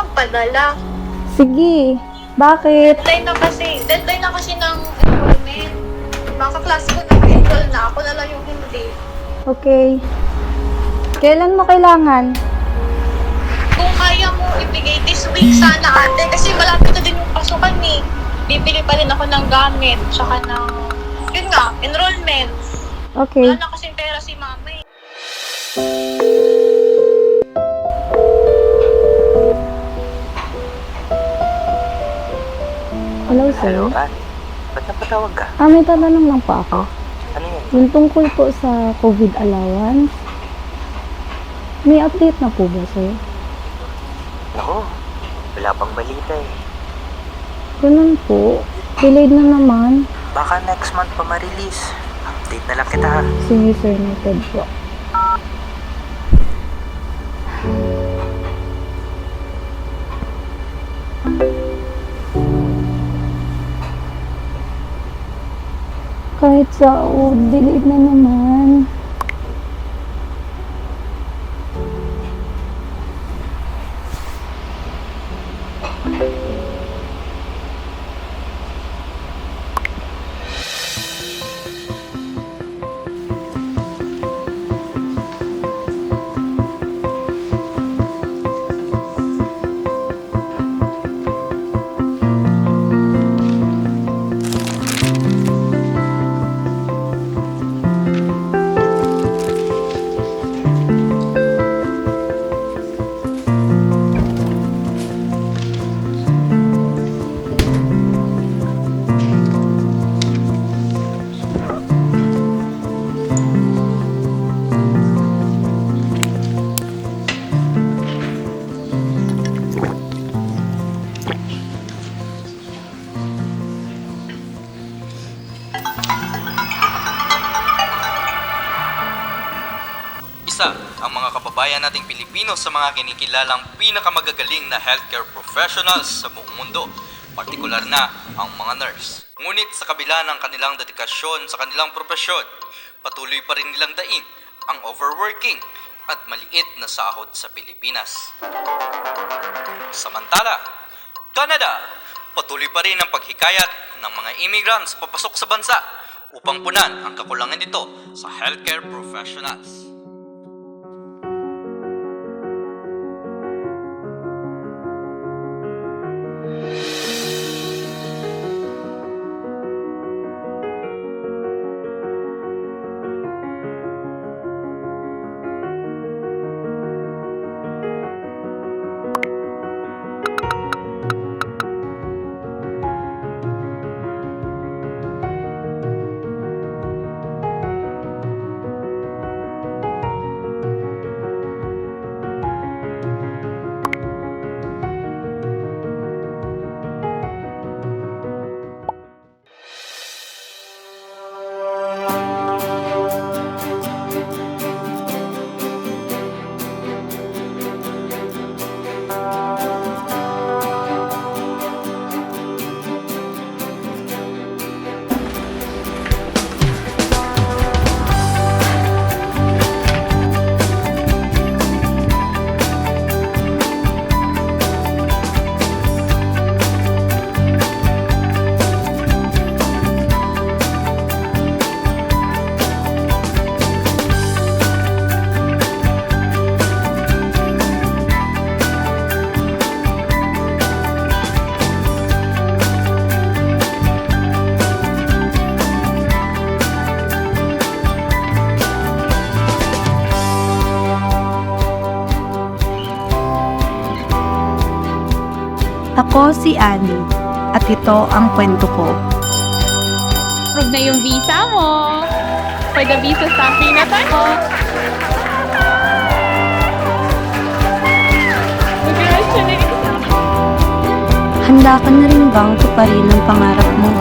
magpadala. Sige. Bakit? Deadline na kasi ng enrollment. Mga kaklase ko nag-enroll na, ako na lang yung hindi. Okay. Kailan mo kailangan? Kung kaya mo ibigay this week sana ate, kasi malapit na din yung pasukan eh. Bibili pa rin ako ng gamit, tsaka ng, yun nga, enrollment. Okay. Wala na kasing pera si mama eh. Hello, sir. Hello, Ann. Ba't napatawag ka? May tatanong lang po ako. Ano yun? Yung tungkol po sa COVID allowance, may update na po ba, sir? Naku, wala pang balita eh. Ganun po. Delayed na naman. Baka next month pa ma-release. Update na lang kita ha. Sige, sir. Noted po. Kahit sa delayed na naman. Isa ang mga kababayan nating Pilipino sa mga kinikilalang pinakamagagaling na healthcare professionals sa buong mundo, partikular na ang mga nurse. Ngunit sa kabila ng kanilang dedikasyon sa kanilang propesyon, patuloy pa rin nilang daing ang overworking at maliit na sahod sa Pilipinas. Samantala, Canada, patuloy pa rin ang paghikayat ng mga immigrants papasok sa bansa upang punan ang kakulangan nito sa healthcare professionals. Ako si Annie at ito ang kwento ko. Approve na yung visa mo. For the visa stamping na tayo. Congratulations! Handa ka na rin bang tuparin ang pangarap mo?